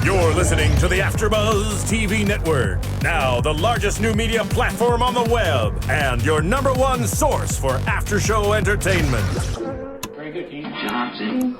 You're listening to the AfterBuzz TV network, now the largest new media platform on the web, and your #1 source for after-show entertainment. Very good, Keith. Johnson.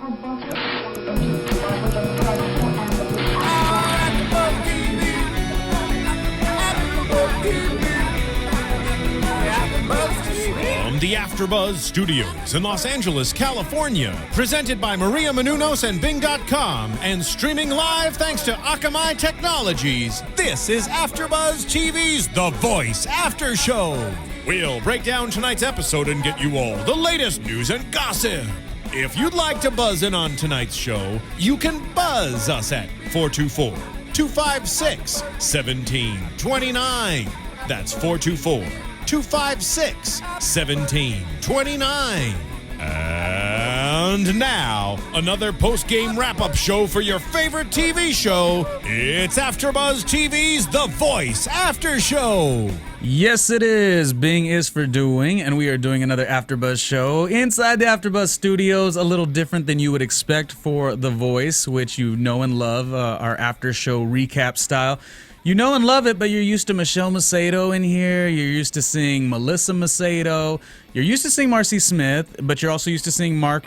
From the AfterBuzz Studios in Los Angeles, California, presented by Maria Menounos and Bing.com, and streaming live thanks to Akamai Technologies, this is AfterBuzz TV's The Voice After Show. We'll break down tonight's episode and get you all the latest news and gossip. If you'd like to buzz in on tonight's show, you can buzz us at 424-256-1729. That's 424-256-1729. And now, another post-game wrap-up show for your favorite TV show. It's AfterBuzz TV's The Voice After Show. Yes, it is. Bing is for doing, and we are doing another AfterBuzz show inside the AfterBuzz studios, a little different than you would expect for The Voice, which you know and love, our after-show recap style. You know and love it, but you're used to Michelle Macedo in here. You're used to seeing Melissa Macedo. You're used to seeing Marcie Smith, but you're also used to seeing Mark.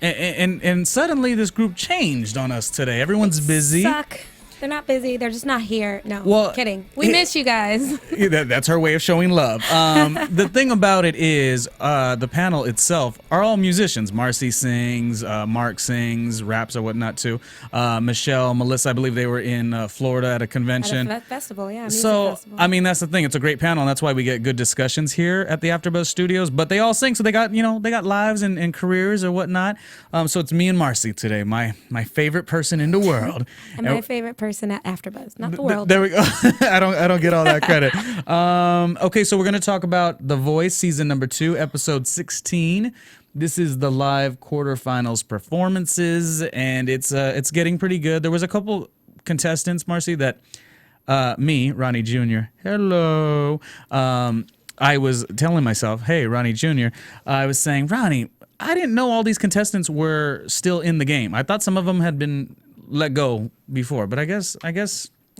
And suddenly this group changed on us today. Everyone's busy. Suck. They're not busy. They're just not here. No, well, kidding. We miss you guys. That's her way of showing love. The thing about it is the panel itself are all musicians. Marcie sings, Mark sings, raps or whatnot too. Michelle, Melissa, I believe they were in Florida at a convention. At a festival, yeah. So, festival. I mean, that's the thing. It's a great panel, and that's why we get good discussions here at the AfterBuzz Studios. But they all sing, so they got lives and careers or whatnot. So it's me and Marcie today, my favorite person in the world. and my favorite person at AfterBuzz, not the world. There we go. I don't get all that credit. Okay, so we're gonna talk about The Voice season number 2, episode 16. This is the live quarterfinals performances, and it's getting pretty good. There was a couple contestants, Marcie, that me, Ronnie Jr. Hello. I was telling myself, hey, Ronnie Jr. I was saying, Ronnie, I didn't know all these contestants were still in the game. I thought some of them had been let go before, but I guess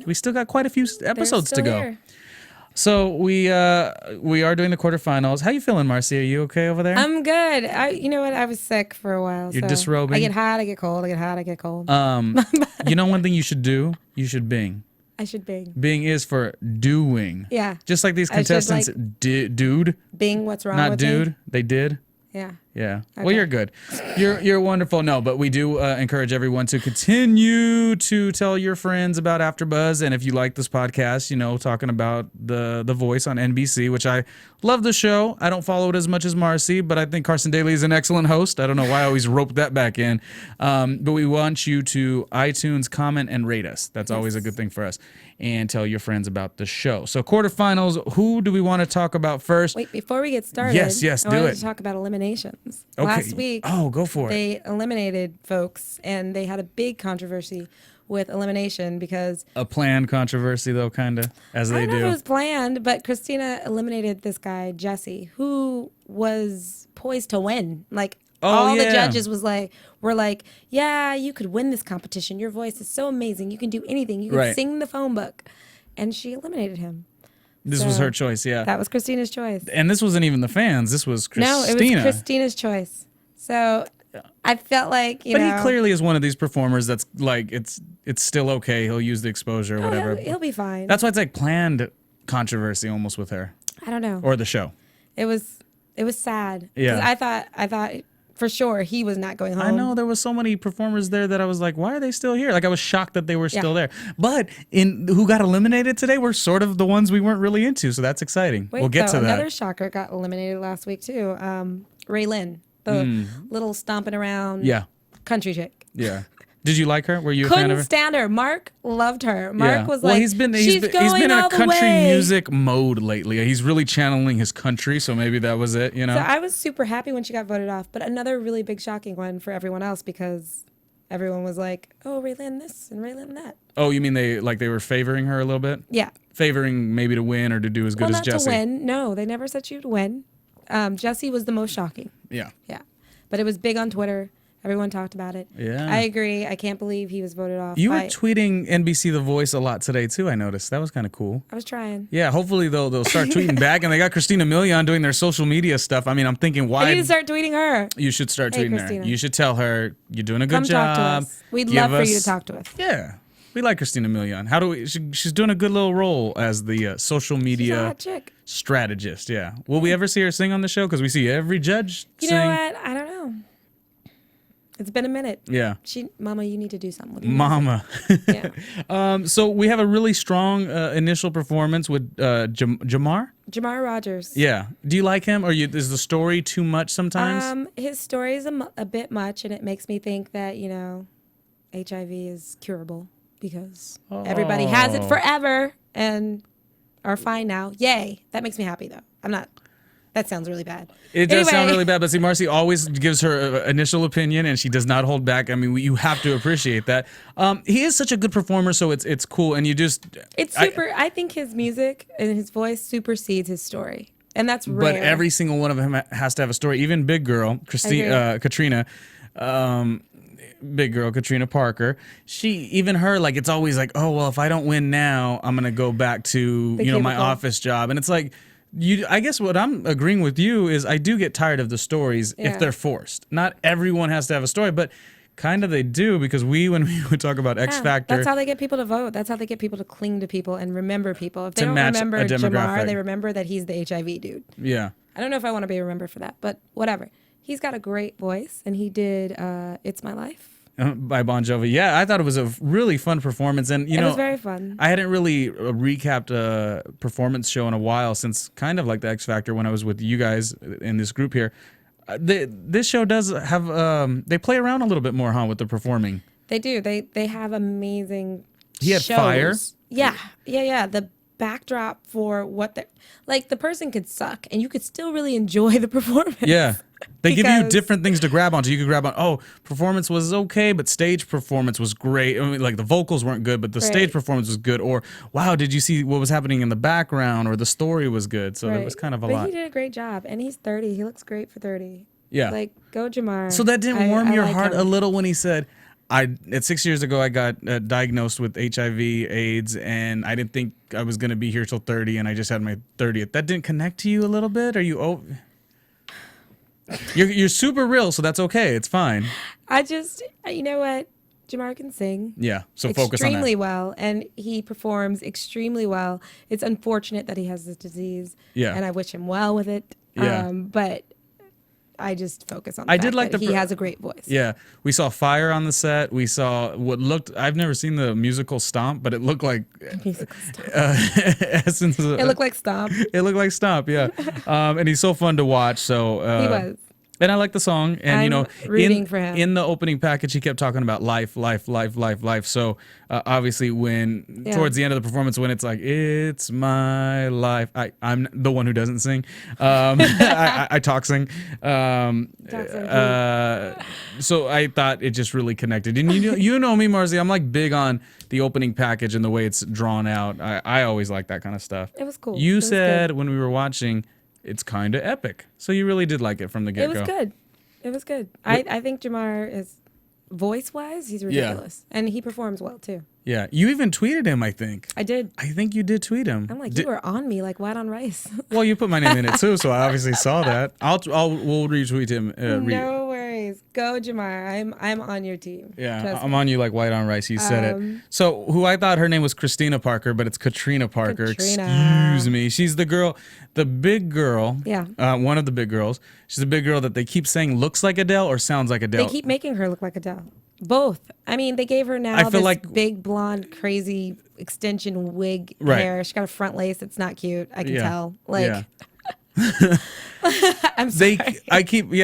we still got quite a few episodes to go. Here. So we are doing the quarterfinals. How you feeling, Marcie? Are you okay over there? I'm good. You know what? I was sick for a while. You're so disrobing? I get hot, I get cold, I get hot, I get cold. You know one thing you should do? You should Bing. I should Bing. Bing is for doing. Yeah. Just like these contestants, dude. Bing, what's wrong Not with dude. me? They did. Yeah. Yeah. Okay. Well, you're good. You're wonderful. No, but we do encourage everyone to continue to tell your friends about AfterBuzz, and if you like this podcast, talking about the Voice on NBC, which I love the show. I don't follow it as much as Marcie, but I think Carson Daly is an excellent host. I don't know why I always rope that back in, but we want you to iTunes comment and rate us. That's always a good thing for us. And tell your friends about the show. So quarterfinals, who do we want to talk about first? Wait, before we get started, yes, I wanted to talk about eliminations. Okay. Last week, go for it. They eliminated folks, and they had a big controversy with elimination because... A planned controversy, though, kind of, as they do. I don't know if it was planned, but Christina eliminated this guy, Jesse, who was poised to win. All the judges were like, yeah, you could win this competition. Your voice is so amazing. You can do anything. You can sing the phone book. And she eliminated him. This was her choice, yeah. That was Christina's choice. And this wasn't even the fans. This was Christina. No, it was Christina's choice. So I felt like, But he clearly is one of these performers that's like, it's still okay. He'll use the exposure or whatever. He'll be fine. That's why it's like planned controversy almost with her. I don't know. Or the show. It was sad. Yeah. I thought for sure he was not going home. I know there was so many performers there that I was like, why are they still here? Like I was shocked that they were still there. But who got eliminated today were sort of the ones we weren't really into, so that's exciting. We'll get to that. Another shocker got eliminated last week too. Ray Lynn, the little stomping around country chick. Yeah. Did you like her? Were you a fan of her? Couldn't stand her. Mark loved her. Mark was like, well, he's been in a country music mode lately. He's really channeling his country, so maybe that was it, So I was super happy when she got voted off, but another really big shocking one for everyone else because everyone was like, oh, Raylan this and Raylan that. Oh, you mean they were favoring her a little bit? Yeah. Favoring maybe to win or to do as good as Jesse? Not to win. No, they never said she would win. Jesse was the most shocking. Yeah. Yeah. But it was big on Twitter. Everyone talked about it. Yeah. I agree. I can't believe he was voted off. You were tweeting NBC The Voice a lot today too. I noticed that was kind of cool. I was trying. Yeah, hopefully they'll start tweeting back, and they got Christina Milian doing their social media stuff. I mean, I'm thinking, why? I need to start tweeting her. You should start tweeting Christina. her. You should tell her you're doing a good Come job. talk to us. We'd Give love for you us- to talk to us. Yeah, we like Christina Milian. How do we? She's doing a good little role as the social She's a media hot chick. strategist. Yeah. Will we ever see her sing on the show? Because we see every judge You sing. know what? I don't know. It's been a minute. Yeah. Mama, you need to do something with your Mama. music. Yeah. So we have a really strong initial performance with Jamar. Jamar Rogers. Yeah. Do you like him, or is the story too much sometimes? His story is a bit much, and it makes me think that, HIV is curable because everybody has it forever and are fine now. Yay. That makes me happy, though. That sounds really bad. It does sound Anyway. really bad, but see, Marcie always gives her initial opinion, and she does not hold back. I mean, you have to appreciate that. He is such a good performer, so it's cool, and you just... It's super. I think his music and his voice supersedes his story, and that's rare. But every single one of them has to have a story. Even Big Girl, Katrina, Big Girl, Katrina Parker. Even her, like, it's always like, oh well, if I don't win now, I'm gonna go back to my cubicle. office job, and it's like. I guess what I'm agreeing with you is I do get tired of the stories if they're forced. Not everyone has to have a story, but kind of they do, because when we would talk about X Factor. That's how they get people to vote. That's how they get people to cling to people and remember people. If they To don't match remember a demographic. Jamar, they remember that he's the HIV dude. Yeah. I don't know if I want to be remembered for that, but whatever. He's got a great voice, and he did It's My Life. By Bon Jovi. Yeah, I thought it was a really fun performance, and It was very fun. I hadn't really recapped a performance show in a while, since kind of like the X Factor when I was with you guys in this group here. This show does have they play around a little bit more, with the performing. They do. They have amazing He had shows. fire. Yeah. The backdrop for what the person could suck, and you could still really enjoy the performance. Yeah. They give you Because- different things to grab onto. You could grab on, performance was okay, but stage performance was great. I mean, like the vocals weren't good, but the stage performance was good. Or, wow, did you see what was happening in the background? Or the story was good. So it was kind of a but lot. he did a great job, and he's 30. He looks great for 30. Yeah. Like, go Jamar. So that didn't warm I your like heart him. a little when he said, at 6 years ago, I got diagnosed with HIV, AIDS, and I didn't think I was going to be here till 30, and I just had my 30th. That didn't connect to you a little bit? Are you You're super real, so that's okay. It's fine. I just, you know what? Jamar can sing. Yeah, so focus on that. Extremely well, and he performs extremely well. It's unfortunate that he has this disease. Yeah. And I wish him well with it. Yeah. But I just focus on the I fact did like that the he has a great voice. Yeah, we saw fire on the set. We saw what looked. I've never seen the musical Stomp, but it looked like Musical Stomp. Essence. It looked like Stomp. It looked like Stomp. Yeah, and he's so fun to watch. So He was. And I like the song. And I'm rooting for him. in the opening package, he kept talking about life. So obviously, towards the end of the performance, when it's like, it's my life, I'm the one who doesn't sing. I talk sing. So I thought it just really connected. And you know me, Marcie, I'm like big on the opening package and the way it's drawn out. I always like that kind of stuff. It was cool. You It was said good. when we were watching, it's kind of epic. So you really did like it from the get-go. It was good. It was good. I think Jamar is, voice-wise, he's ridiculous. And he performs well, too. Yeah. You even tweeted him, I think. I did. I think you did tweet him. I'm like, you were on me like white on rice. Well, you put my name in it too, so I obviously saw that. We'll retweet him. No worries. Go, Jamar. I'm on your team. Yeah, Trust I'm me. on you like white on rice. You said it. So who I thought her name was Christina Parker, but it's Katrina Parker. Katrina. Excuse me. She's the girl, the big girl. Yeah. One of the big girls. She's a big girl that they keep saying looks like Adele or sounds like Adele. They keep making her look like Adele. Both. I mean, they gave her now I feel this like- big blonde crazy extension wig Right. hair. She got a front lace. It's not cute. I can Yeah. tell. Like, Yeah. I'm sorry.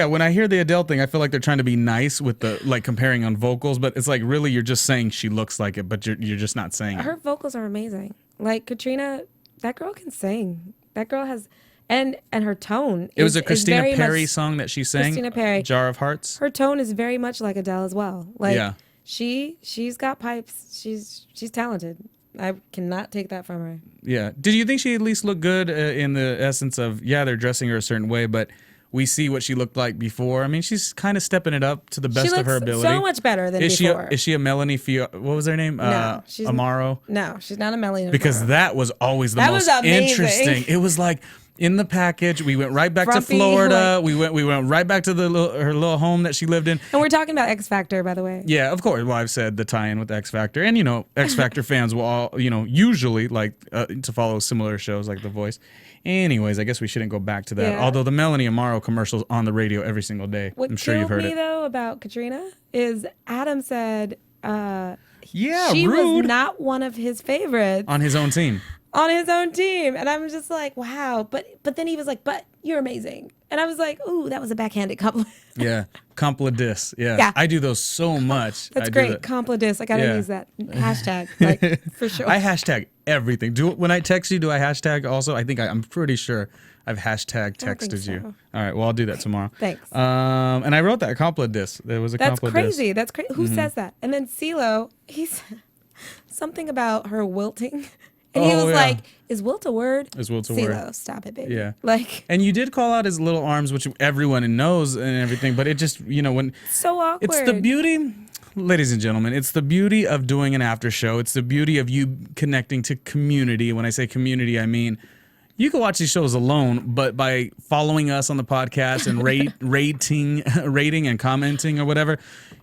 When I hear the Adele thing, I feel like they're trying to be nice with the like comparing on vocals, but it's like really you're just saying she looks like it, but you're just not saying it. Her vocals are amazing. Like Katrina, that girl can sing. That girl has, and her tone. It was is a Christina very Perry much- song that she sang. Christina Perry. Jar of Hearts. Her tone is very much like Adele as well. Like Yeah. she's got pipes. She's talented. I cannot take that from her. Yeah. Did you think she at least looked good in the essence of, they're dressing her a certain way, but we see what she looked like before. I mean, she's kind of stepping it up to the best She of her looks ability. so much better than is before. Is she a Melanie what was her name? No, she's Amaro? No, she's not a Melanie. Because Amaro. that was always the That most was amazing. interesting. It was like in the package, we went right back to Frumpy, Florida. like- we went right back to her little home that she lived in. And we're talking about X Factor, by the way. Yeah, of course. Well, I've said the tie-in with X Factor, and X Factor fans will all usually like to follow similar shows like The Voice. Anyways, I guess we shouldn't go back to that. Yeah. Although the Melanie Amaro commercials on the radio every single day. What I'm sure you've killed heard me it. though about Katrina is Adam said Yeah, she rude. was not one of his favorites On his own team. on his own team, and I'm just like, wow. But then he was like, but you're amazing, and I was like, ooh, that was a backhanded compliment. Yeah, compli-dis. Yeah. Yeah. I do those so much. That's I do great. that. Complidis. I gotta Yeah. use that hashtag, like for sure. I hashtag everything. When I text you, do I hashtag also? I think I'm pretty sure I've hashtag don't think texted you. so. All right, well, I'll do that tomorrow. Thanks. And I wrote that complidis. There was a That's complidis. crazy. That's crazy. Mm-hmm. Who says that? And then CeeLo, he said something about her wilting. And he Oh, was yeah. like, is wilt a word? Is wilt a CeeLo, word? stop it, baby. Yeah. Like, And you did call out his little arms, which everyone knows and everything, but it just, when so awkward. it's the beauty, ladies and gentlemen, it's the beauty of doing an after show. It's the beauty of you connecting to community. When I say community, I mean, you can watch these shows alone, but by following us on the podcast and rating and commenting or whatever,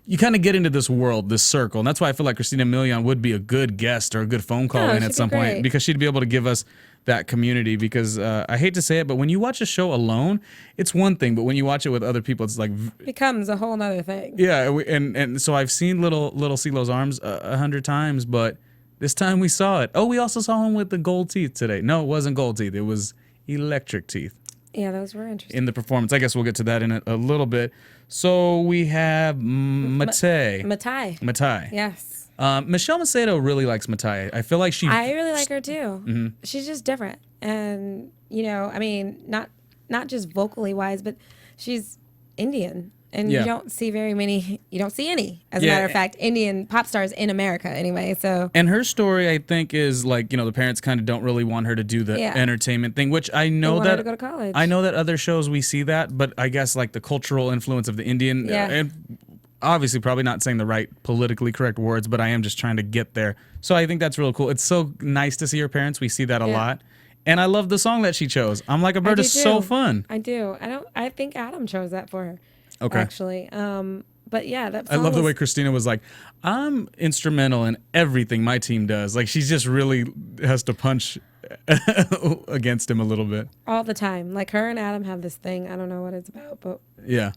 you kind of get into this world, this circle. And that's why I feel like Christina Milian would be a good guest or a good phone call Yeah, in she'd at be some point, great. because she'd be able to give us that community. Because I hate to say it, but when you watch a show alone, it's one thing, but when you watch it with other people, it's like, becomes a whole nother thing. yeah. And so I've seen little CeeLo's arms 100 times, but this time we saw it. Oh, we also saw him with the gold teeth today. No, it wasn't gold teeth. It was electric teeth Yeah, those were interesting. in the performance. I guess we'll get to that in a little bit. So we have Matai. Matai. Yes. Michelle Macedo really likes Matai. I feel like she. I really like her too. Mm-hmm. She's just different. And, I mean, not just vocally wise, but she's Indian. And Yeah. you don't see any, as a Yeah. matter of fact, Indian pop stars in America anyway. So And her story, I think, is like, the parents kind of don't really want her to do the Yeah. entertainment thing, which I know want her that to go to college. I know that other shows we see that, but I guess like the cultural influence of the Indian, Yeah. and obviously probably not saying the right politically correct words, but I am just trying to get there. So I think that's real cool. It's so nice to see her parents. We see that a Yeah. lot. And I love the song that she chose. I'm Like a Bird do is so too. fun. I do. I think Adam chose that for her. Okay. Actually. But yeah, that I song love the was- way Christina was like, I'm instrumental in everything my team does. Like she's just really has to punch against him a little bit. all the time. Like her and Adam have this thing. I don't know what it's about, but Yeah.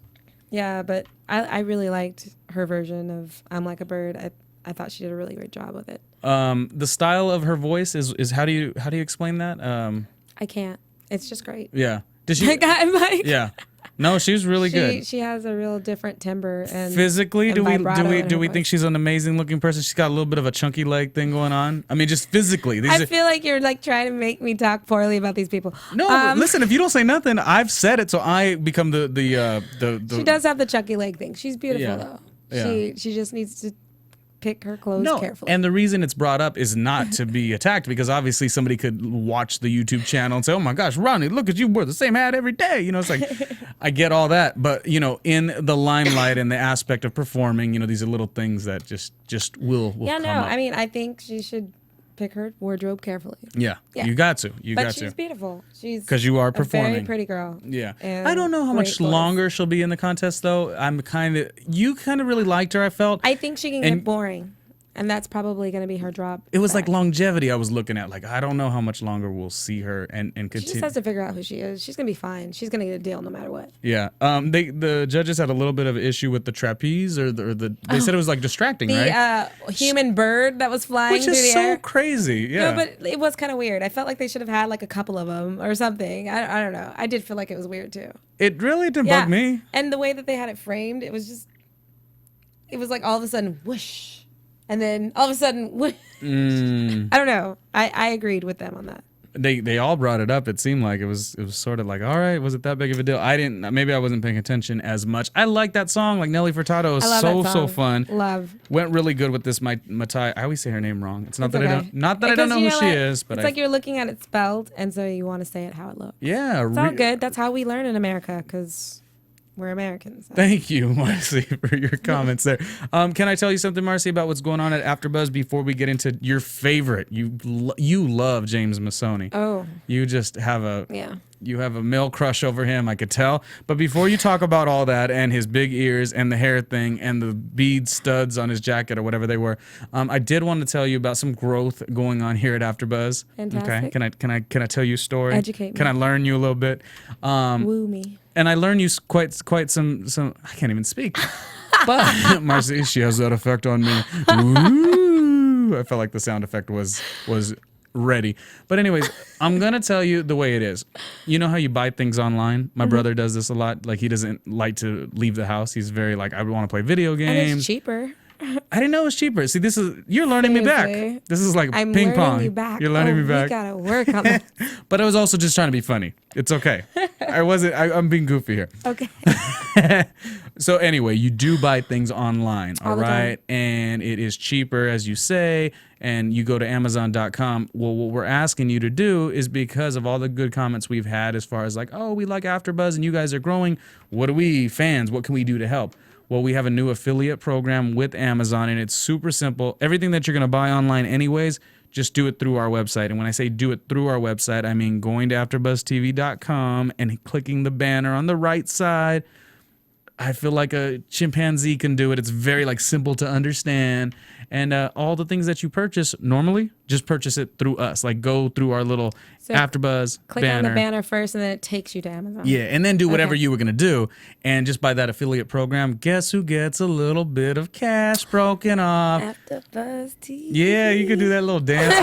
yeah, but I really liked her version of I'm Like a Bird. I thought she did a really great job with it. The style of her voice is how do you explain that? I can't. It's just great. Yeah. Did she? Like, I'm like, Yeah. No, she was really good. She has a real different timbre and Physically, and do we vibrato in her think voice. she's an amazing looking person? She's got a little bit of a chunky leg thing going on. I mean, just physically. I feel like you're like trying to make me talk poorly about these people. No, listen. If you don't say nothing, I've said it, so I become the. She does have the chucky leg thing. She's beautiful Yeah. though. Yeah. She just needs to pick her clothes No, carefully. and the reason it's brought up is not to be attacked, because obviously somebody could watch the YouTube channel and say, "Oh my gosh, Ronnie, look at you wear the same hat every day." It's like, I get all that, but in the limelight and the aspect of performing, these are little things that just will yeah, come no. up. I mean, I think she should pick her wardrobe carefully. Yeah, Yeah. you got to. But got she's to. beautiful. She's 'Cause you are a performing. very pretty girl. Yeah. And I don't know how much great voice. longer she'll be in the contest, though. You kind of really liked her, I felt. I think she can And- get boring, and that's probably going to be her drop. It was like longevity I was looking at. Like, I don't know how much longer we'll see her and She continue. just has to figure out who she is. She's going to be fine. She's going to get a deal no matter what. Yeah. The judges had a little bit of an issue with the trapeze or they said it was like distracting, The right? human bird that was flying Which through is the so air. crazy. Yeah. No, but it was kind of weird. I felt like they should have had like a couple of them or something. I don't know. I did feel like it was weird too. It really didn't Yeah. bug me. And the way that they had it framed, it was like all of a sudden whoosh, and then all of a sudden whoosh. Mm. I don't know. I agreed with them on that. They all brought it up. It seemed like it was sort of like, all right, was it that big of a deal? I didn't. Maybe I wasn't paying attention as much. I like that song. Like Nelly Furtado is so fun. Love. Went really good with this. Matai. I always say her name wrong. It's not that okay. I don't. Not that I don't know who she is, but it's like you're looking at it spelled, and so you want to say it how it looks. Yeah, it's all good. That's how we learn in America, because we're Americans. So. Thank you, Marcie, for your comments there. Can I tell you something, Marcie, about what's going on at AfterBuzz before we get into your favorite? You love James Massoni. Oh. You just have a You have a male crush over him, I could tell. But before you talk about all that and his big ears and the hair thing and the bead studs on his jacket or whatever they were, I did want to tell you about some growth going on here at AfterBuzz. Fantastic. Okay, can I tell you a story? Educate me. Can I learn you a little bit? Woo me. And I learned you quite some. I can't even speak. But Marcie, she has that effect on me. Ooh, I felt like the sound effect was ready. But anyways, I'm gonna tell you the way it is. You know how you buy things online? My brother does this a lot. Like, he doesn't like to leave the house. He's very like, I want to play video games. And it's cheaper. I didn't know it was cheaper. See, you're learning me back. This is like I'm ping pong. learning you back. You're learning me back. We gotta work on that. But I was also just trying to be funny. It's okay. I'm being goofy here. Okay. So anyway, you do buy things online, all All the right? time. And it is cheaper, as you say, and you go to Amazon.com. Well, what we're asking you to do is, because of all the good comments we've had as far as like, oh, we like AfterBuzz and you guys are growing. What can we do to help? Well, we have a new affiliate program with Amazon, and it's super simple. Everything that you're going to buy online anyways, just do it through our website. And when I say do it through our website, I mean going to AfterBuzzTV.com and clicking the banner on the right side. I feel like a chimpanzee can do it. It's very like simple to understand. And all the things that you purchase normally, just purchase it through us. Like, go through our little AfterBuzz Click banner. on the banner first, and then it takes you to Amazon. Yeah, and then do whatever Okay. you were going to do. And just by that affiliate program, guess who gets a little bit of cash broken off? AfterBuzz TV. Yeah, you could do that little dance.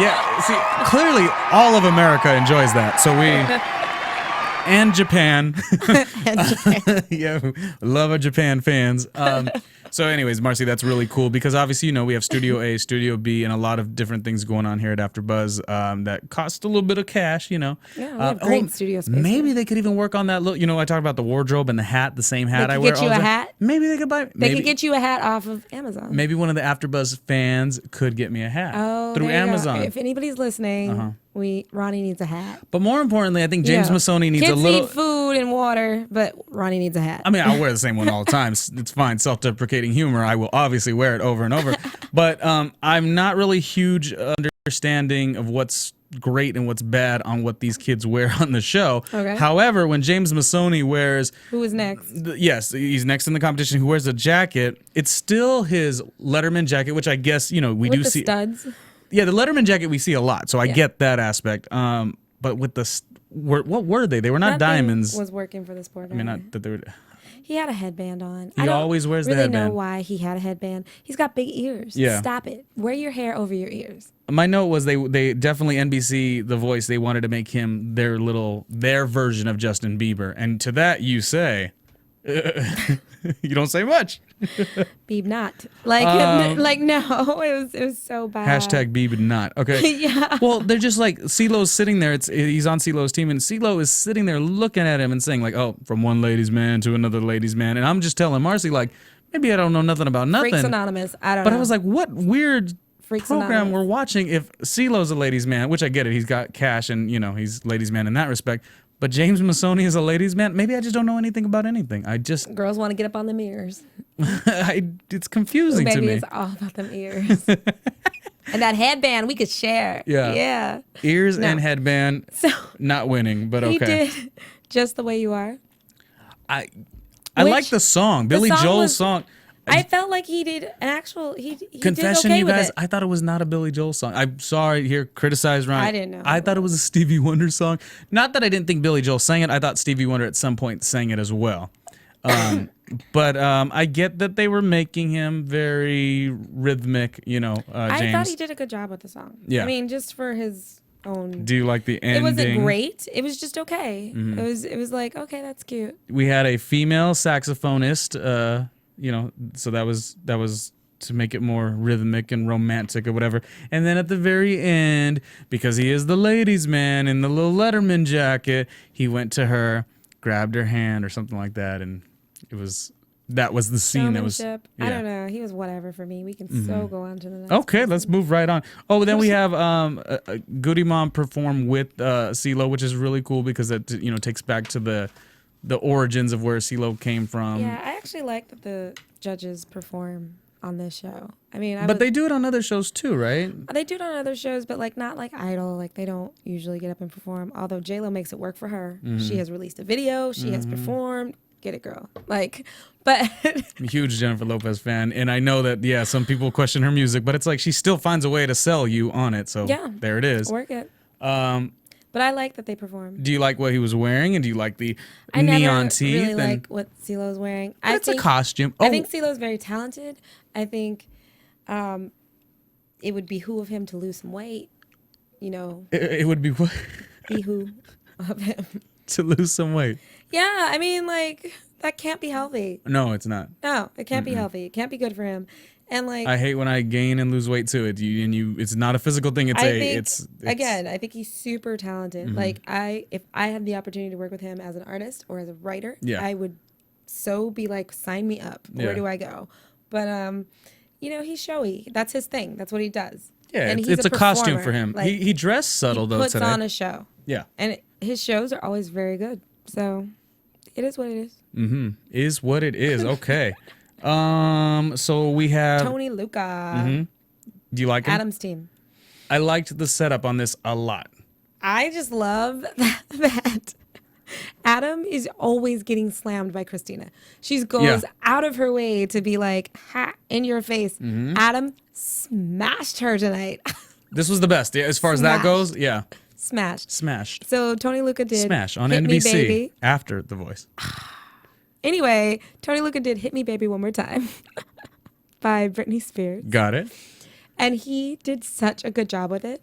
Yeah, see, clearly all of America enjoys that. So and Japan. Yeah, love our Japan fans. So anyways, Marcie, that's really cool because obviously, we have Studio A, Studio B, and a lot of different things going on here at AfterBuzz that cost a little bit of cash, Yeah, we have great studio space. Maybe they could even work on that little, I talked about the wardrobe and the hat, the same hat They I could wear get all you the a time. hat? Maybe they could buy. They could get you a hat off of Amazon. Maybe one of the AfterBuzz fans could get me a hat through there you go. Amazon. If anybody's listening, Ronnie needs a hat. But more importantly, I think James Massoni needs Kids a little. need food and water, but Ronnie needs a hat. I mean, I'll wear the same one all the time. It's fine. Self-deprecating humor. I will obviously wear it over and over. But I'm not really huge understanding of what's great and what's bad on what these kids wear on the show. Okay. However, when James Massoni wears... Who is next? Yes, he's next in the competition. Who wears a jacket? It's still his Letterman jacket, which I guess, we With do the see... studs. Yeah, the Letterman jacket we see a lot, so I get that aspect. But with what were they? They were not That thing diamonds. was working for the sport. I mean, not that they were... He had a headband on. He I don't always wears the really headband. know why he had a headband. He's got big ears. Yeah. Stop it. Wear your hair over your ears. My note was they definitely, NBC, The Voice, they wanted to make him their version of Justin Bieber. And to that you say, you don't say much. Beeb not. No, it was so bad. Hashtag Bieber not. Okay. Yeah. Well, they're just like, CeeLo's sitting there. He's on CeeLo's team, and CeeLo is sitting there looking at him and saying like, oh, from one ladies' man to another ladies' man. And I'm just telling Marcie, like, maybe I don't know nothing about nothing. Freaks Anonymous. I don't know. But I was like, what weird Freaks program Anonymous. we're watching if CeeLo's a ladies' man, which I get it. He's got cash and, he's ladies' man in that respect. But James Massoni is a ladies' man. Maybe I just don't know anything about anything. Girls want to get up on them ears. It's confusing to Maybe me. it's all about them ears. And that headband we could share. Yeah. Yeah. Ears No. and headband, So not winning, but he okay. did Just the Way You Are. I like the song, Billy song Joel's was- song. I felt like he did an actual. He Confession, did okay you guys. with it. I thought it was not a Billy Joel song. I'm sorry. Here, criticize Ryan. I didn't know. I thought it was a Stevie Wonder song. Not that I didn't think Billy Joel sang it. I thought Stevie Wonder at some point sang it as well. But I get that they were making him very rhythmic. James. I thought he did a good job with the song. Yeah. I mean, just for his own. Do you like the ending? It wasn't great. It was just okay. Mm-hmm. It was like, okay, that's cute. We had a female saxophonist. So that was to make it more rhythmic and romantic or whatever. And then at the very end, because he is the ladies' man in the little Letterman jacket, he went to her, grabbed her hand or something like that, and that was the scene. That was. I don't know. He was whatever for me. We can so go on to the next. Okay, person. let's move right on. Oh, then we have Goody Mom perform with CeeLo, which is really cool because that takes back to the origins of where CeeLo came from. Yeah, I actually like that the judges perform on this show. I mean, But they do it on other shows too, right? They do it on other shows, but like not like Idol. Like they don't usually get up and perform. Although J-Lo makes it work for her. She has released a video. She has performed. Get it, girl. Like, but I'm a huge Jennifer Lopez fan, and I know that some people question her music, but it's like she still finds a way to sell you on it. So yeah, there it is. Work it. But I like that they perform. Do you like what he was wearing, and do you like the I neon never teeth? really like what CeeLo's wearing. It's a costume. I think CeeLo's very talented. I think it would behoove him to lose some weight. It would be what? Behoove of him To lose some weight. Yeah, I mean, like that can't be healthy. No, it's not. No, it can't be healthy. It can't be good for him. And like, I hate when I gain and lose weight too. It's not a physical thing. It's again, I think he's super talented. Like if I had the opportunity to work with him as an artist or as a writer, I would so be like, sign me up. Where do I go? But he's showy. That's his thing. That's what he does. Yeah, and it's a costume performer. for him. Like, He dressed subtle though puts today. on a show. Yeah, and his shows are always very good. So it is what it is. Is what it is. Okay. So we have Tony Luca. Do you like him? Adam's team. I liked the setup on this a lot. I just love that Adam is always getting slammed by Christina. She goes out of her way to be like, ha, in your face. Adam smashed her tonight. This was the best. Yeah, as far as that goes, yeah. Smashed. So Tony Luca did Smash on Hit NBC Me, Baby. after The Voice. Anyway, Tony Luca did Hit Me Baby One More Time by Britney Spears. Got it. And he did such a good job with it.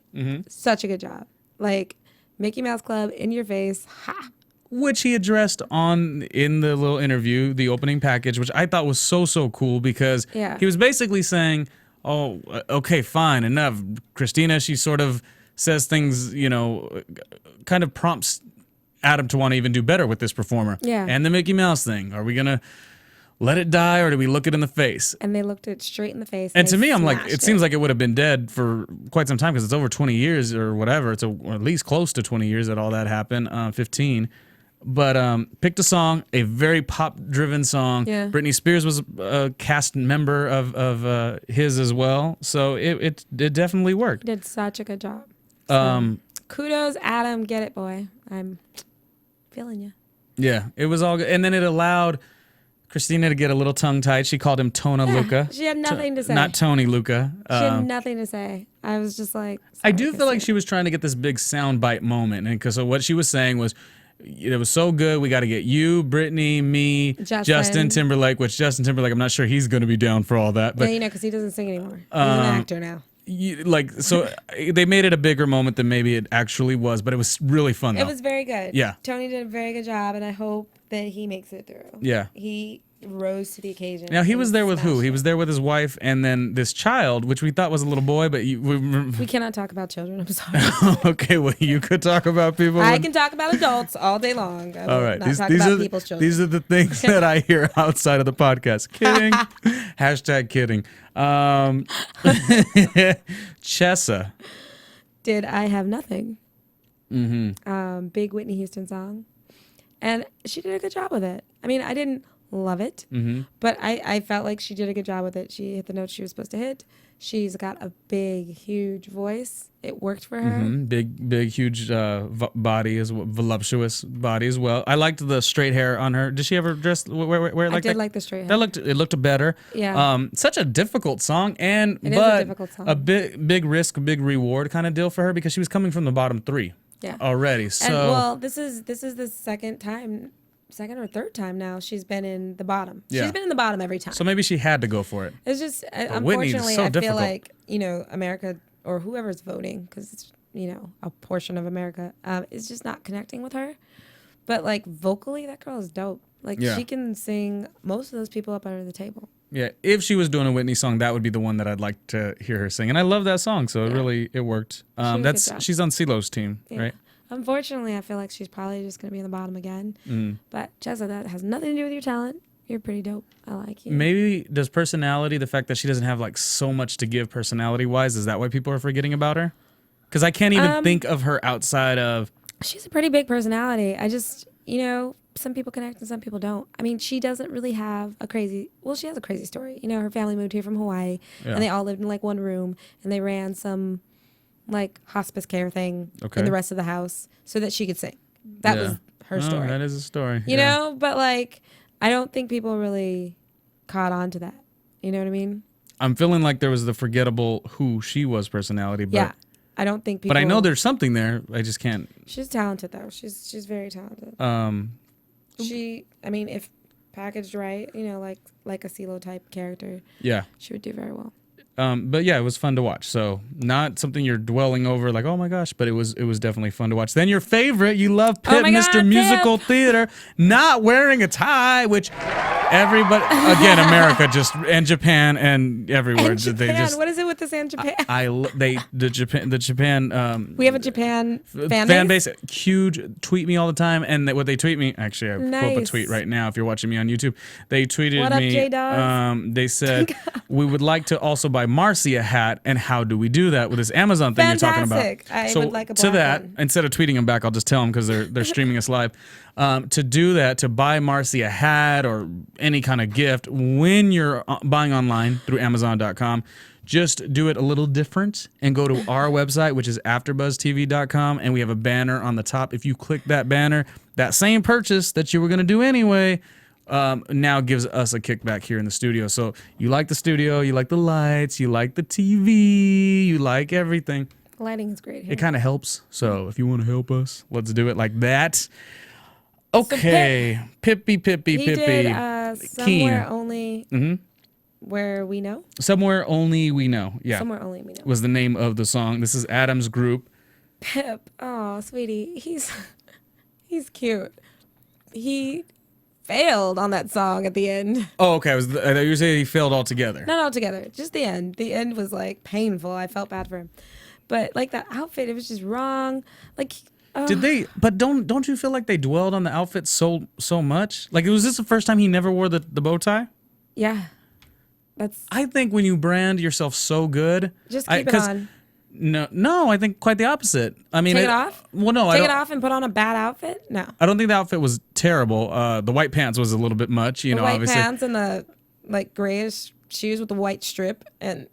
Such a good job. Like Mickey Mouse Club, in your face. Ha. Which he addressed in the little interview, the opening package, which I thought was so cool because he was basically saying, oh, okay, fine, enough. Christina, she sort of says things, kind of prompts Adam to want to even do better with this performer. Yeah. And the Mickey Mouse thing. Are we going to let it die or do we look it in the face? And they looked it straight in the face. And to me, I'm like, it seems like it would have been dead for quite some time because it's over 20 years or whatever. It's or at least close to 20 years that all that happened, 15. But picked a song, a very pop-driven song. Yeah. Britney Spears was a cast member of his as well. So it definitely worked. Did such a good job. So, kudos, Adam. Get it, boy. I'm feeling you. Yeah, it was all good. And then it allowed Christina to get a little tongue-tied. She called him Tona Luca. She had nothing to say. Not Tony Luca. She had nothing to say. I was just like, I do feel like she was trying to get this big soundbite moment. And because what she was saying was, it was so good. We got to get you, Britney, me, Justin Timberlake, which Justin Timberlake, I'm not sure he's going to be down for all that. But yeah, because he doesn't sing anymore. He's an actor now. So they made it a bigger moment than maybe it actually was, but it was really fun, though. It was very good. Yeah. Tony did a very good job, and I hope that he makes it through. Yeah. He rose to the occasion. Now, he was there with who? He was there with his wife and then this child, which we thought was a little boy, but we cannot talk about children. I'm sorry. Okay, well, you could talk about people. I can talk about adults all day long. I will all right. not talk about people's children. These are the things that I hear outside of the podcast. Kidding. Hashtag kidding. Chessa. Did I Have Nothing? Big Whitney Houston song. And she did a good job with it. I mean, I didn't love it, but I felt like she did a good job with it. She hit the notes she was supposed to hit. She's got a big, huge voice. It worked for her. Big, huge body, voluptuous body as well. I liked the straight hair on her. Did she ever dress wear it like that? I did like the straight hair. It looked better. Yeah. Such a difficult song, It is a difficult song. a big risk, big reward kind of deal for her because she was coming from the bottom three. Yeah. Already. So and, well, this is the second or third time now she's been in the bottom. Yeah. She's been in the bottom every time. So maybe she had to go for it. It's just Whitney's unfortunately so I difficult. feel like America or whoever's voting, because it's a portion of America is just not connecting with her. But like vocally, that girl is dope. Like she can sing most of those people up under the table. Yeah, if she was doing a Whitney song, that would be the one that I'd like to hear her sing. And I love that song, so it worked. did a good job. She's on CeeLo's team, right? Unfortunately, I feel like she's probably just going to be in the bottom again. But Jessa, that has nothing to do with your talent. You're pretty dope. I like you. Maybe does personality, the fact that she doesn't have like so much to give personality-wise, is that why people are forgetting about her? Because I can't even think of her outside of... She's a pretty big personality. I just, some people connect and some people don't. I mean, she doesn't really have a crazy... Well, she has a crazy story. Her family moved here from Hawaii, and they all lived in like one room, and they ran some like hospice care thing in the rest of the house so that she could sing. That was her story. That is a story. You know, but like... I don't think people really caught on to that. You know what I mean? I'm feeling like there was the forgettable who she was personality. But, yeah, I don't think people... But I know there's something there. I just can't... She's talented, though. She's very talented. If packaged right, like a CeeLo type character, she would do very well. But yeah, it was fun to watch. So not something you're dwelling over like, oh my gosh, but it was definitely fun to watch. Then your favorite, you love Pip, Mr. Musical Theater, not wearing a tie, which everybody, again, America and Japan and everywhere. And Japan, what is it with this and Japan? The Japan. We have a Japan fan base. Huge. Tweet me all the time, and what they tweet me. Actually, I pull up a tweet right now. If you're watching me on YouTube, they tweeted what up, me. J-Dog? They said we would like to also buy Marcie a hat, and how do we do that with this Amazon thing you're talking about? I would like a black to that, one. instead of tweeting them back, I'll just tell them because they're streaming us live. To do that, to buy Marcie a hat or any kind of gift when you're buying online through Amazon.com, just do it a little different and go to our website, which is AfterBuzzTV.com, and we have a banner on the top. If you click that banner, that same purchase that you were going to do anyway now gives us a kickback here in the studio. So you like the studio, you like the lights, you like the TV, you like everything. Lighting is great here. It kind of helps. So if you want to help us, let's do it like that. Okay. So Pippi. He did Somewhere Only Where We Know. Somewhere Only We Know. Yeah. Somewhere Only We Know. Was the name of the song. This is Adam's group. Pip. Oh, sweetie. He's cute. He failed on that song at the end. Oh, okay. I thought you were saying he failed altogether. Not altogether. Just the end. The end was like painful. I felt bad for him. But like that outfit, it was just wrong. Like... Did they? But don't you feel like they dwelled on the outfit so much? Like, was this the first time he never wore the bow tie? Yeah, I think when you brand yourself so good, just keep it on. No, I think quite the opposite. I mean, take it off. Well, no, take it off and put on a bad outfit. No, I don't think the outfit was terrible. The white pants was a little bit much. You know, white obviously. Pants and the like grayish shoes with the white strip and.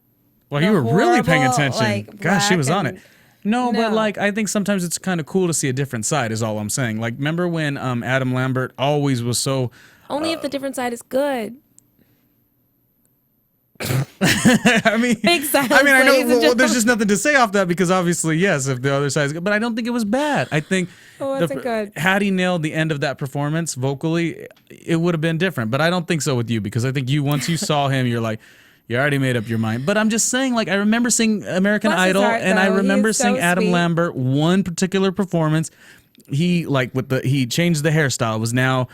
Well, you were really paying attention. Like, gosh, she was on it. No, but like I think sometimes it's kind of cool to see a different side is all I'm saying. Like remember when Adam Lambert always was so only if the different side is good. I mean big silence, I mean I know there's just nothing to say off that because obviously yes if the other side is good, but I don't think it was bad. I think good. Had he nailed the end of that performance vocally, it would have been different. But I don't think so with you because I think once you saw him you're like you already made up your mind. But I'm just saying, like, I remember seeing American Idol, and I remember seeing Adam Lambert one particular performance. He he changed the hairstyle. It was now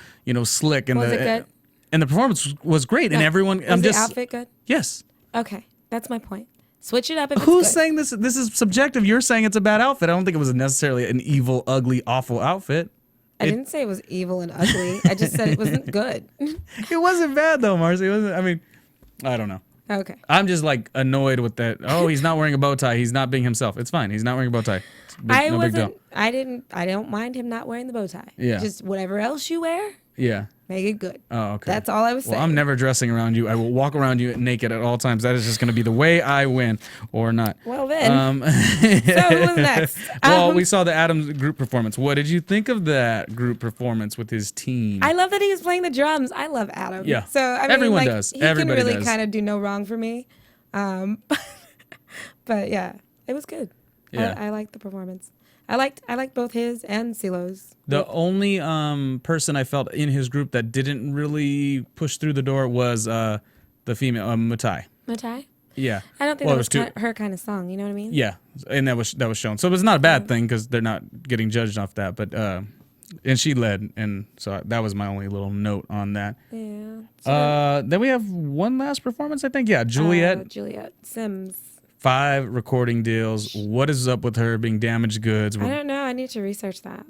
slick, and was it good? And the performance was great. And everyone, was the outfit good? Yes. Okay, that's my point. Switch it up. If Who's it's good. saying this? This is subjective. You're saying it's a bad outfit. I don't think it was necessarily an evil, ugly, awful outfit. I didn't say it was evil and ugly. I just said it wasn't good. It wasn't bad though, Marcie. It wasn't. I mean, I don't know. Okay. I'm just like annoyed with that. Oh, he's not wearing a bow tie. He's not being himself. It's fine. He's not wearing a bow tie. I don't mind him not wearing the bow tie. Yeah. Just whatever else you wear. Yeah. Make it good. Oh, okay. That's all I was saying. Well, I'm never dressing around you. I will walk around you naked at all times. That is just going to be the way I win, or not. Well then. So who was next? Well, we saw the Adams group performance. What did you think of that group performance with his team? I love that he was playing the drums. I love Adam. Yeah. So I mean, everyone does. He Everybody can really does. kind of do no wrong for me. But yeah, it was good. Yeah. I liked the performance. I liked both his and CeeLo's. The only person I felt in his group that didn't really push through the door was the female Matai. Matai? Yeah. I don't think that was her kind of song. You know what I mean? Yeah, and that was shown. So it was not a bad thing because they're not getting judged off that. But and she led, and so that was my only little note on that. Yeah. Then we have one last performance, I think. Yeah, Juliet. Juliet Sims. 5 recording deals. What is up with her being damaged goods? I don't know. I need to research that.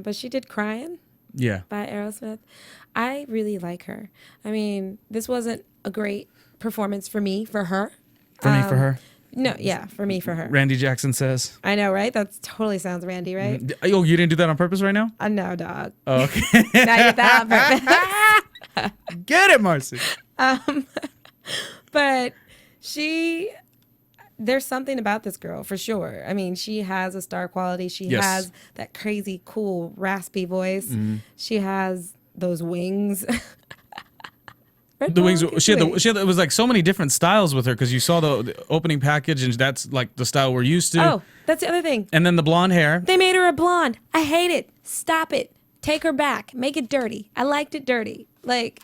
But she did Crying. Yeah. By Aerosmith. I really like her. I mean, this wasn't a great performance for me, for her. For me, for her? No, yeah, for me, for her. Randy Jackson says. I know, right? That totally sounds Randy, right? Oh, you didn't do that on purpose right now? No, dog. Oh, okay. Now you did that on purpose. Get it, Marcie. But there's something about this girl for sure. I mean, she has a star quality. She has that crazy, cool, raspy voice. She has those wings. The wings. She had. It was like so many different styles with her because you saw the opening package and that's like the style we're used to. Oh, that's the other thing. And then the blonde hair. They made her a blonde. I hate it. Stop it. Take her back. Make it dirty. I liked it dirty. Like.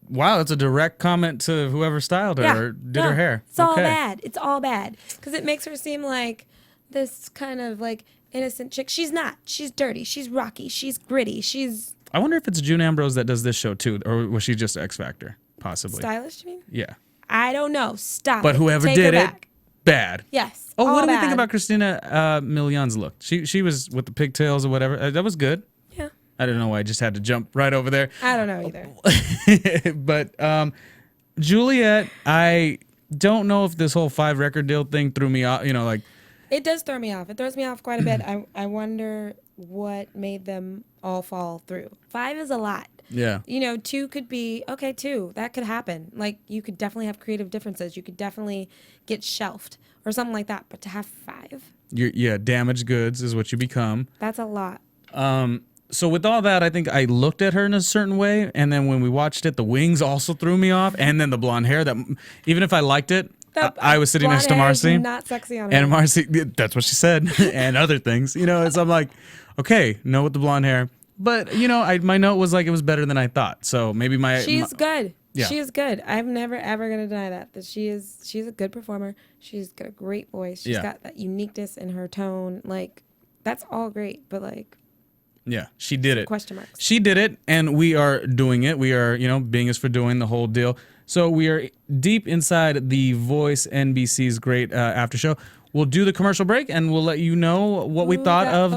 Wow, that's a direct comment to whoever styled her or did her hair. It's all bad. It's all bad. Because it makes her seem like this kind of like innocent chick. She's not. She's dirty. She's rocky. She's gritty. She's... I wonder if it's June Ambrose that does this show too, or was she just X Factor? Possibly. Stylish, you mean? Yeah. I don't know. Stop But it. whoever Take did her it, back. bad. Yes. Oh, what do we bad. think about Christina Milian's look? She was with the pigtails or whatever. That was good. Yeah. I don't know why I just had to jump right over there. I don't know either. But Juliet, I don't know if this whole 5 record deal thing threw me off. You know, like It does throw me off. It throws me off quite a bit. I wonder what made them all fall through. 5 is a lot. Yeah. 2 could be, okay, 2. That could happen. Like, you could definitely have creative differences. You could definitely get shelved or something like that. But to have 5? Damaged goods is what you become. That's a lot. So with all that, I think I looked at her in a certain way. And then when we watched it, the wings also threw me off. And then the blonde hair, that even if I liked it, I was sitting next to Marcie. Not sexy on her. And Marcie, that's what she said. And other things, so I'm like, okay, no with the blonde hair. But, my note was like it was better than I thought. So maybe She's good. Yeah. She is good. I'm never, ever going to deny that she's a good performer. She's got a great voice. She's got that uniqueness in her tone. Like, that's all great. But, like... Yeah, she did it. Question marks. She did it, and we are doing it. We are, being is for doing the whole deal. So we are deep inside The Voice, NBC's great after show. We'll do the commercial break, and we'll let you know what we thought of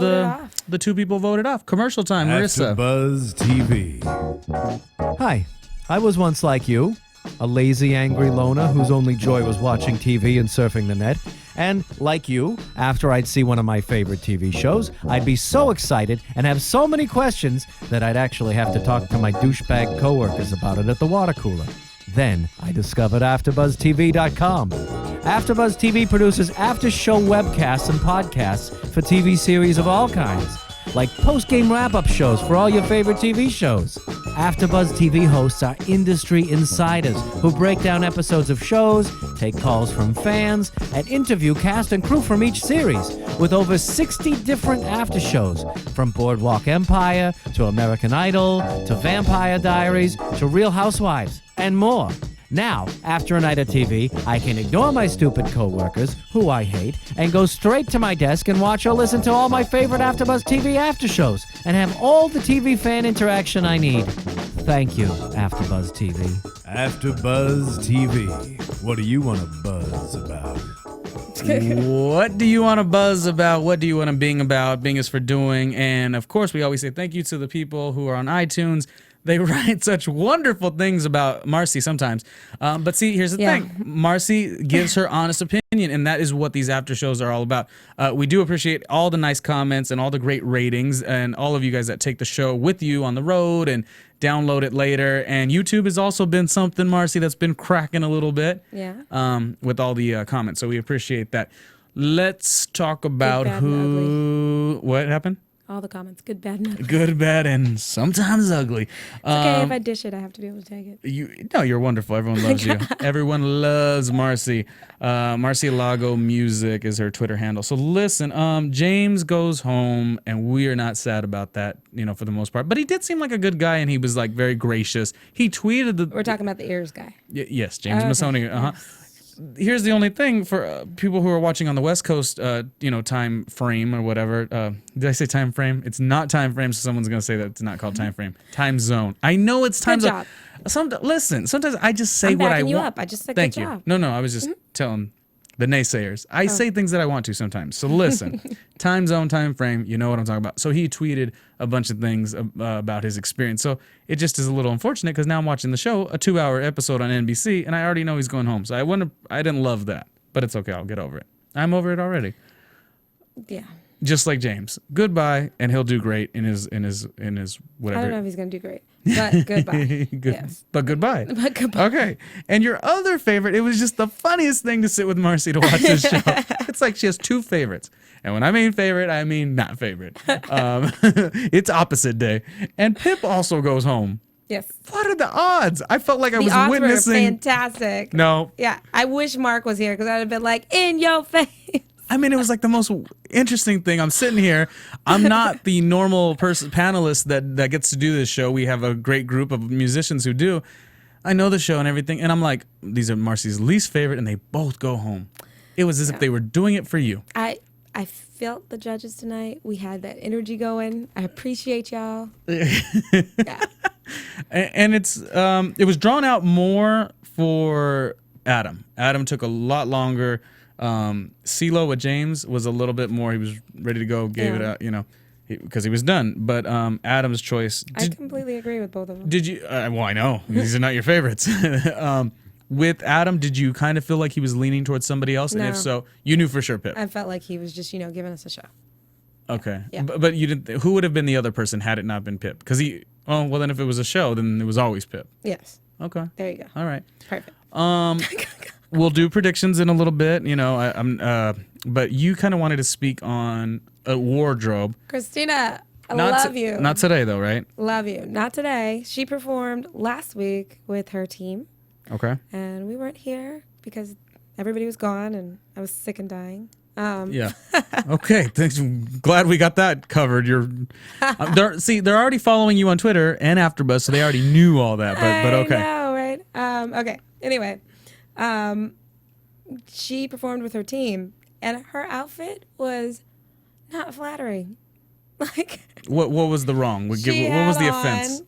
the 2 people voted off. Commercial time, Marissa. AfterBuzz TV. Hi, I was once like you, a lazy, angry loner whose only joy was watching TV and surfing the net. And like you, after I'd see one of my favorite TV shows, I'd be so excited and have so many questions that I'd actually have to talk to my douchebag coworkers about it at the water cooler. Then I discovered AfterBuzzTV.com. AfterBuzz TV produces after-show webcasts and podcasts for TV series of all kinds, like post-game wrap-up shows for all your favorite TV shows. AfterBuzz TV hosts are industry insiders who break down episodes of shows, take calls from fans, and interview cast and crew from each series, with over 60 different after shows, from Boardwalk Empire to American Idol to Vampire Diaries to Real Housewives, and more. Now, after a night of TV, I can ignore my stupid coworkers, who I hate, and go straight to my desk and watch or listen to all my favorite AfterBuzz TV after shows, and have all the TV fan interaction I need. Thank you, AfterBuzz TV. AfterBuzz TV. What do you want to buzz about? What do you want to buzz about? What do you want to bing about? Bing is for doing. And of course, we always say thank you to the people who are on iTunes. They write such wonderful things about Marcie sometimes. But see, here's the thing. Marcie gives her honest opinion, and that is what these after shows are all about. We do appreciate all the nice comments and all the great ratings and all of you guys that take the show with you on the road and download it later. And YouTube has also been something, Marcie, that's been cracking a little bit with all the comments. So we appreciate that. Let's talk about what happened? All the comments, good, bad, and ugly. Good, bad, and sometimes ugly. It's okay if I dish it. I have to be able to take it. You're wonderful. Everyone loves you. Everyone loves Marcie. Marcie Lago Music is her Twitter handle. So listen, James goes home, and we are not sad about that, for the most part. But he did seem like a good guy, and he was like very gracious. He tweeted We're talking about the ears guy. Yes, James Massoni. Yes. here's the only thing for people who are watching on the West Coast, time frame or whatever. Did I say time frame? It's not time frame, so someone's gonna say that it's not called time frame. Time zone. I know it's time zone. Listen, sometimes I just say what I want. Up. I just said Thank good you. job. No, I was just telling the naysayers. I say things that I want to sometimes. So listen, time zone, time frame, you know what I'm talking about. So he tweeted a bunch of things about his experience. So it just is a little unfortunate because now I'm watching the show, a 2-hour episode on NBC, and I already know he's going home. So I didn't love that, but it's okay. I'll get over it. I'm over it already. Yeah. Just like James. Goodbye, and he'll do great in his whatever. I don't know if he's gonna do great, but goodbye. Yes. But goodbye. But goodbye. Okay. And your other favorite, it was just the funniest thing to sit with Marcie to watch this show. It's like she has two favorites. And when I mean favorite, I mean not favorite. It's opposite day. And Pip also goes home. Yes. What are the odds? I felt like I was The odds witnessing. were fantastic. No. Yeah. I wish Mark was here because I'd have been like, in your face. I mean, it was like the most interesting thing. I'm sitting here. I'm not the normal panelist that gets to do this show. We have a great group of musicians who do. I know the show and everything. And I'm like, these are Marcie's least favorite, and they both go home. It was as if they were doing it for you. I felt the judges tonight. We had that energy going. I appreciate y'all. Yeah. And it was drawn out more for Adam. Adam took a lot longer. CeeLo with James was a little bit more. He was ready to go, gave it out, because he was done. But Adam's choice. I completely agree with both of them. Did you? Well, I know these are not your favorites. With Adam, did you kind of feel like he was leaning towards somebody else? No. And if so, you knew for sure Pip. I felt like he was just, giving us a show. Okay. Yeah. But you didn't. Who would have been the other person had it not been Pip? Because then if it was a show, then it was always Pip. Yes. Okay. There you go. All right. Perfect. We'll do predictions in a little bit, but you kind of wanted to speak on a wardrobe. Christina, I love you. Not today, though, right? Love you. Not today. She performed last week with her team, Okay. and we weren't here because everybody was gone, and I was sick and dying. Yeah. Okay. Thanks. Glad we got that covered. They're already following you on Twitter and AfterBuzz, so they already knew all that. But okay. I know, right? Okay. Anyway, she performed with her team, and her outfit was not flattering. Like, what was the wrong? What was the offense?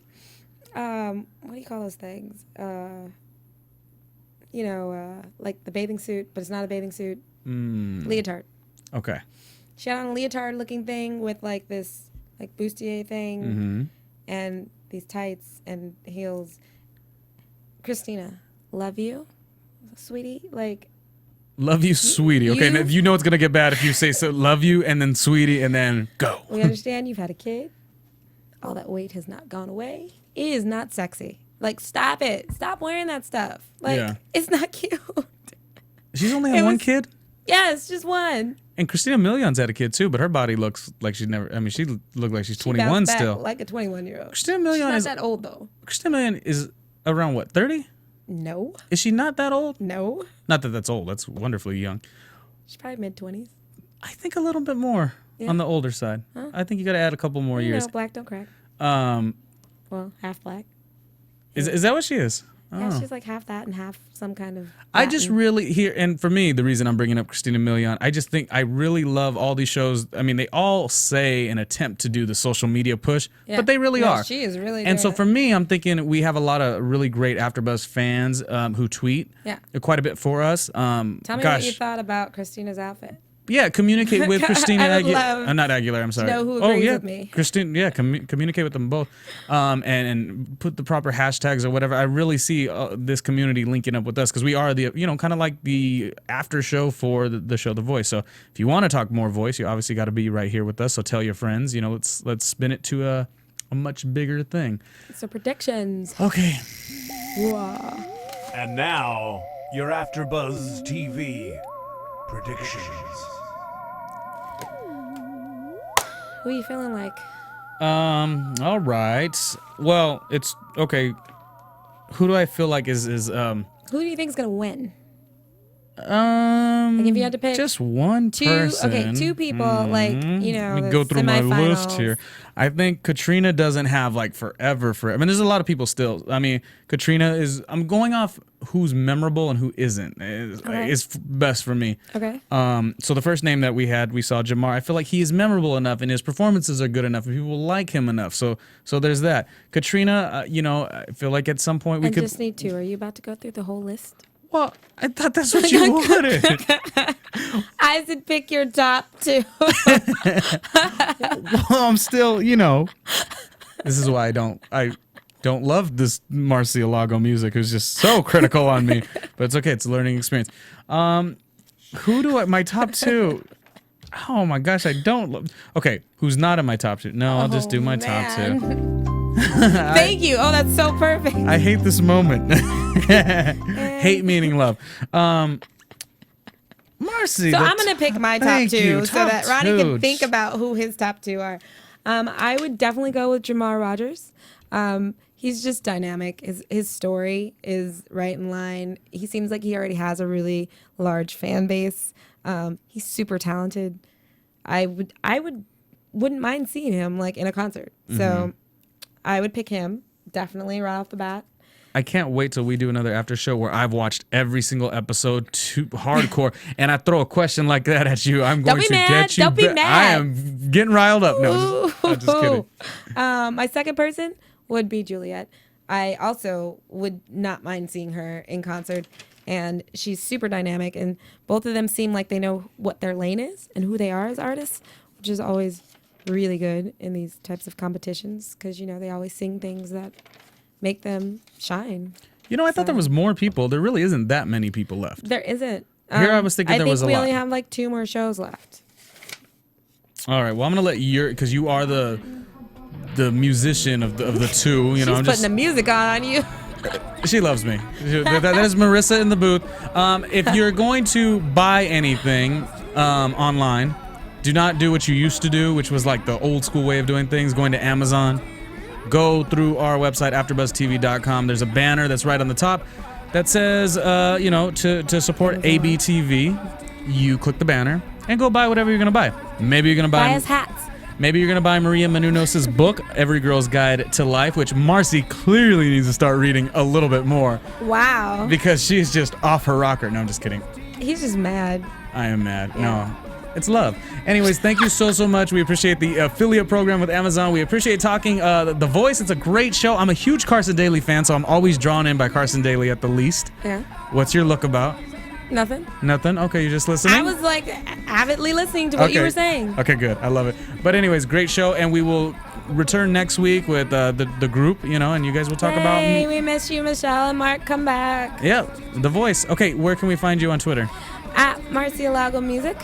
What do you call those things? Like the bathing suit, but it's not a bathing suit. Leotard. Okay. She had on a leotard-looking thing with like this like bustier thing, and these tights and heels. Christina, love you, sweetie. Like, love you, sweetie. Okay, now you know it's gonna get bad if you say so. Love you and then sweetie and then go. we understand you've had a kid. All that weight has not gone away. It is not sexy. Like, stop it. Stop wearing that stuff. Like, It's not cute. She's only had one kid? Yes, just one. And Christina Million's had a kid too, but her body looks like she looked like she's 21 still. Like a 21-year-old. Christina Milian She's not that old, though. Christina Milian is around what, 30? No. Is she not that old? No. Not that that's old. That's wonderfully young. She's probably mid-20s. I think a little bit more on the older side. Huh? I think you got to add a couple more years. Black don't crack. Well, half black. Is that what she is? Yeah, she's like half that and half some kind of Latin. I just really and for me, the reason I'm bringing up Christina Milian, I just think I really love all these shows. I mean, they all say an attempt to do the social media push, but they really are. She is really And good. so for me, I'm thinking we have a lot of really great AfterBuzz fans who tweet quite a bit for us. Tell me what you thought about Christina's outfit. Yeah, communicate with Christina. I would love not Aguilar. I'm sorry. to know who agrees with me. Christine. Yeah, communicate with them both, and put the proper hashtags or whatever. I really see this community linking up with us because we are the kind of like the after show for the show The Voice. So if you want to talk more Voice, you obviously got to be right here with us. So tell your friends. Let's spin it to a much bigger thing. So predictions. Okay. Wow. And now, your AfterBuzz TV predictions. Who are you feeling like? All right. Well, it's okay. Who do I feel like is Who do you think is gonna win? Like if you had to pick just one person. Okay, two people. Like Let me the go through my list semifinals. here. I think Katrina doesn't have like forever. I mean, there's a lot of people still. I mean, Katrina is. I'm going off who's memorable and who isn't. Is best for me. Okay. So the first name that we saw Jamar. I feel like he is memorable enough and his performances are good enough and people like him enough. So there's that. Katrina, I feel like at some point we could just need two. Are you about to go through the whole list? Well, I thought that's what you wanted. I said pick your top two. Well, I'm still, this is why I don't love this Marcie Alago music. Who's just so critical on me, but it's okay. It's a learning experience. My top two? Oh my gosh, I don't love. Okay, who's not in my top two? No, I'll just do my top two. Thank you. Oh, that's so perfect. I hate this moment. Hate meaning love. Marcie. So I'm gonna pick my top two so that Ronnie two. can think about who his top two are. I would definitely go with Jamar Rogers. He's just dynamic. His story is right in line. He seems like he already has a really large fan base. He's super talented. I wouldn't mind seeing him like in a concert. So I would pick him definitely right off the bat. I can't wait till we do another after show where I've watched every single episode to hardcore, and I throw a question like that at you. I'm going to get you. Don't be mad. I am getting riled up. No, I'm just kidding. My second person would be Juliet. I also would not mind seeing her in concert, and she's super dynamic, and both of them seem like they know what their lane is and who they are as artists, which is always really good in these types of competitions because they always sing things that make them shine. I thought there was more people. There really isn't that many people left. There isn't. Here I was thinking there was a lot. I think we only have like 2 more shows left. All right. Well, I'm gonna let because you are the musician of the two. She's I'm putting the music on you. She loves me. That is Marissa in the booth. If you're going to buy anything online, do not do what you used to do, which was like the old school way of doing things, going to Amazon. Go through our website, AfterBuzzTV.com. There's a banner that's right on the top that says, to support ABTV. You click the banner and go buy whatever you're going to buy. Maybe you're going to buy his hats. Maybe you're going to buy Maria Menounos' book, Every Girl's Guide to Life, which Marcie clearly needs to start reading a little bit more. Wow. Because she's just off her rocker. No, I'm just kidding. He's just mad. I am mad. Yeah. No. It's love. Anyways, thank you so much. We appreciate the affiliate program with Amazon. We appreciate talking The Voice. It's a great show. I'm a huge Carson Daly fan, so I'm always drawn in by Carson Daly at the least. Yeah. What's your look about? Nothing. Nothing? Okay, you're just listening? I was like avidly listening to what you were saying. Okay, good. I love it. But anyways, great show, and we will return next week with the group, and you guys will talk about... Hey, we miss you, Michelle and Mark. Come back. Yeah, The Voice. Okay, where can we find you on Twitter? At Marcie Alago Music.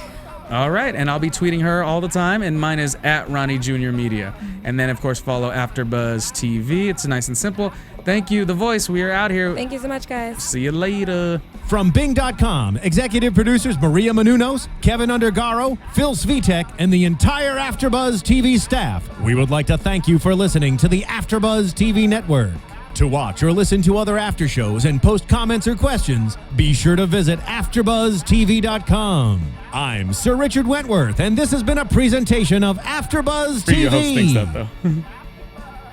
All right, and I'll be tweeting her all the time, and mine is at Ronnie Jr Media. And then, of course, follow AfterBuzz TV. It's nice and simple. Thank you, The Voice. We are out here. Thank you so much, guys. See you later. From Bing.com, executive producers Maria Menounos, Kevin Undergaro, Phil Svitek, and the entire AfterBuzz TV staff, we would like to thank you for listening to the AfterBuzz TV network. To watch or listen to other after shows and post comments or questions, be sure to visit AfterBuzzTV.com. I'm Sir Richard Wentworth, and this has been a presentation of AfterBuzz TV. Your host thinks that, though.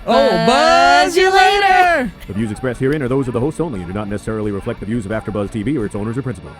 Buzz you later! The views expressed herein are those of the hosts only and do not necessarily reflect the views of AfterBuzz TV or its owners or principals.